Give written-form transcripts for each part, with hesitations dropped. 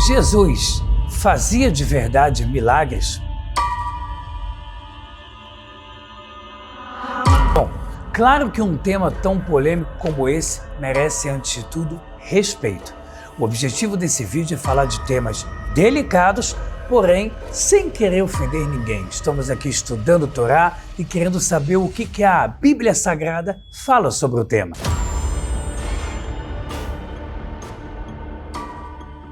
Jesus fazia de verdade milagres? Bom, claro que um tema tão polêmico como esse merece, antes de tudo, respeito. O objetivo desse vídeo é falar de temas delicados, porém, sem querer ofender ninguém. Estamos aqui estudando Torá e querendo saber o que a Bíblia Sagrada fala sobre o tema.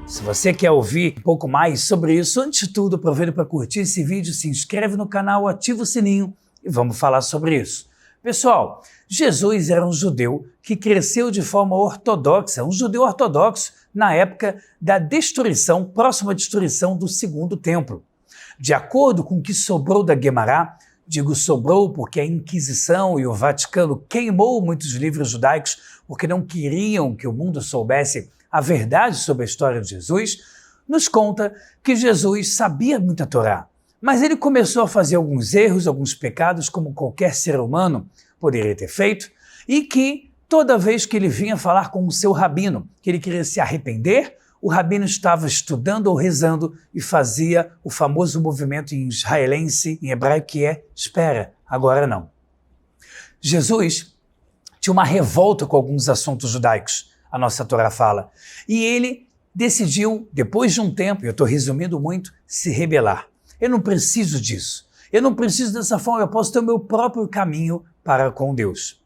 Se você quer ouvir um pouco mais sobre isso, antes de tudo, aproveita para curtir esse vídeo, se inscreve no canal, ativa o sininho e vamos falar sobre isso. Pessoal, Jesus era um judeu que cresceu de forma ortodoxa, um judeu ortodoxo na época da destruição, próxima destruição do Segundo Templo. De acordo com o que sobrou da Guemará, digo sobrou porque a Inquisição e o Vaticano queimou muitos livros judaicos porque não queriam que o mundo soubesse a verdade sobre a história de Jesus, nos conta que Jesus sabia muita Torá, mas ele começou a fazer alguns erros, alguns pecados, como qualquer ser humano poderia ter feito, e que toda vez que ele vinha falar com o seu rabino, que ele queria se arrepender, o rabino estava estudando ou rezando e fazia o famoso movimento em israelense, em hebraico, que é espera, agora não. Jesus tinha uma revolta com alguns assuntos judaicos, a nossa Torá fala, e ele decidiu, depois de um tempo, eu estou resumindo muito, se rebelar. Eu não preciso disso, eu não preciso dessa forma, eu posso ter o meu próprio caminho para com Deus.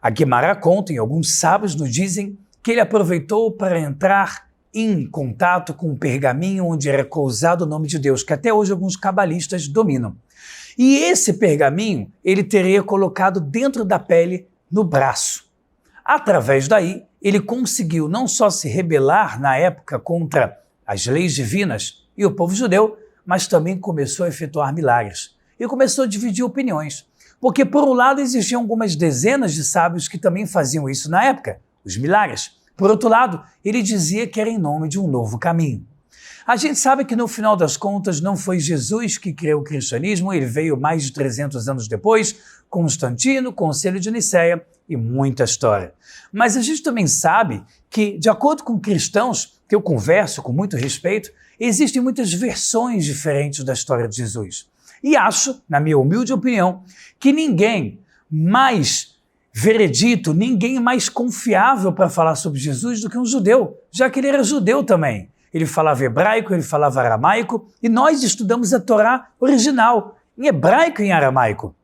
A Guemará conta, e alguns sábios nos dizem, que ele aproveitou para entrar em contato com um pergaminho onde era causado o nome de Deus, que até hoje alguns cabalistas dominam. E esse pergaminho ele teria colocado dentro da pele, no braço. Através daí, ele conseguiu não só se rebelar na época contra as leis divinas e o povo judeu, mas também começou a efetuar milagres. E começou a dividir opiniões. Porque, por um lado, existiam algumas dezenas de sábios que também faziam isso na época, os milagres. Por outro lado, ele dizia que era em nome de um novo caminho. A gente sabe que, no final das contas, não foi Jesus que criou o cristianismo, ele veio mais de 300 anos depois, Constantino, Concílio de Nicéia e muita história. Mas a gente também sabe que, de acordo com cristãos, que eu converso com muito respeito, existem muitas versões diferentes da história de Jesus. E acho, na minha humilde opinião, que ninguém mais veredito, ninguém mais confiável para falar sobre Jesus do que um judeu, já que ele era judeu também. Ele falava hebraico, ele falava aramaico, e nós estudamos a Torá original, em hebraico e em aramaico.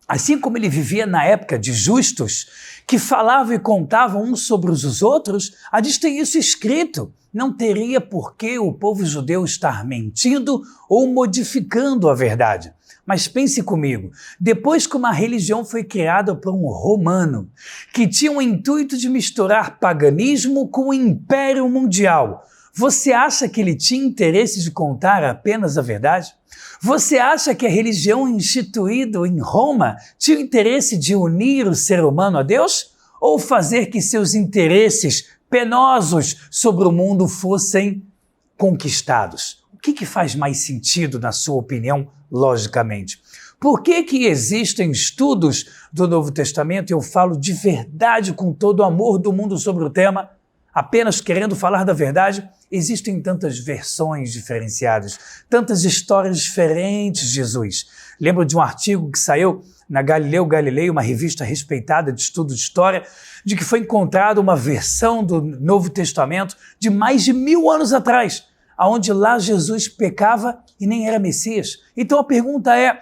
Assim como ele vivia na época de justos, que falavam e contavam uns sobre os outros, a gente tem isso escrito. Não teria por que o povo judeu estar mentindo ou modificando a verdade. Mas pense comigo, depois que uma religião foi criada por um romano, que tinha o intuito de misturar paganismo com o império mundial, você acha que ele tinha interesse de contar apenas a verdade? Você acha que a religião instituída em Roma tinha o interesse de unir o ser humano a Deus? Ou fazer que seus interesses penosos sobre o mundo fossem conquistados? O que faz mais sentido, na sua opinião, logicamente? Por que existem estudos do Novo Testamento, e eu falo de verdade com todo o amor do mundo sobre o tema, apenas querendo falar da verdade? Existem tantas versões diferenciadas, tantas histórias diferentes de Jesus. Lembro de um artigo que saiu na Galileu Galilei, uma revista respeitada de estudo de história, de que foi encontrada uma versão do Novo Testamento de mais de 1000 anos atrás, onde lá Jesus pecava e nem era Messias. Então a pergunta é,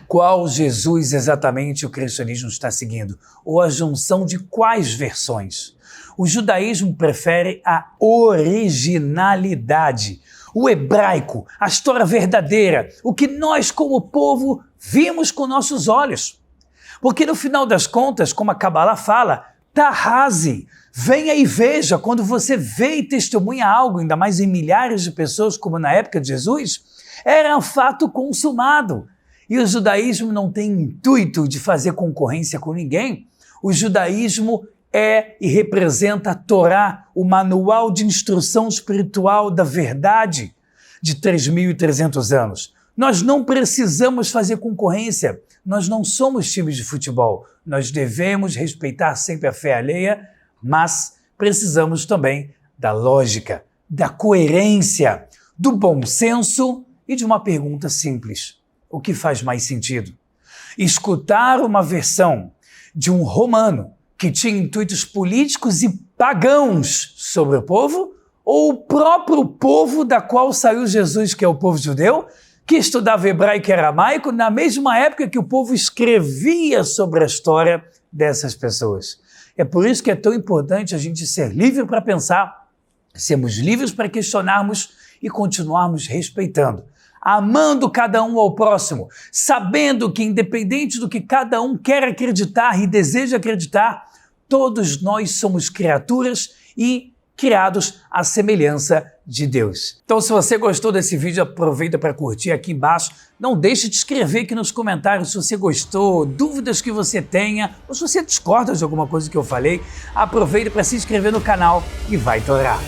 qual Jesus exatamente o cristianismo está seguindo? Ou a junção de quais versões? O judaísmo prefere a originalidade, o hebraico, a história verdadeira, o que nós como povo vimos com nossos olhos. Porque no final das contas, como a Kabbalah fala, Tahazi, venha e veja, quando você vê e testemunha algo, ainda mais em milhares de pessoas como na época de Jesus, era um fato consumado. E o judaísmo não tem intuito de fazer concorrência com ninguém. O judaísmo é e representa a Torá, o manual de instrução espiritual da verdade de 3.300 anos. Nós não precisamos fazer concorrência, nós não somos times de futebol. Nós devemos respeitar sempre a fé alheia, mas precisamos também da lógica, da coerência, do bom senso e de uma pergunta simples: o que faz mais sentido? Escutar uma versão de um romano que tinha intuitos políticos e pagãos sobre o povo, ou o próprio povo da qual saiu Jesus, que é o povo judeu, que estudava hebraico e aramaico na mesma época que o povo escrevia sobre a história dessas pessoas? É por isso que é tão importante a gente ser livre para pensar, sermos livres para questionarmos e continuarmos respeitando, amando cada um ao próximo, sabendo que independente do que cada um quer acreditar e deseja acreditar, todos nós somos criaturas e criados à semelhança de Deus. Então, se você gostou desse vídeo, aproveita para curtir aqui embaixo. Não deixe de escrever aqui nos comentários se você gostou, dúvidas que você tenha, ou se você discorda de alguma coisa que eu falei. Aproveita para se inscrever no canal e vai torar.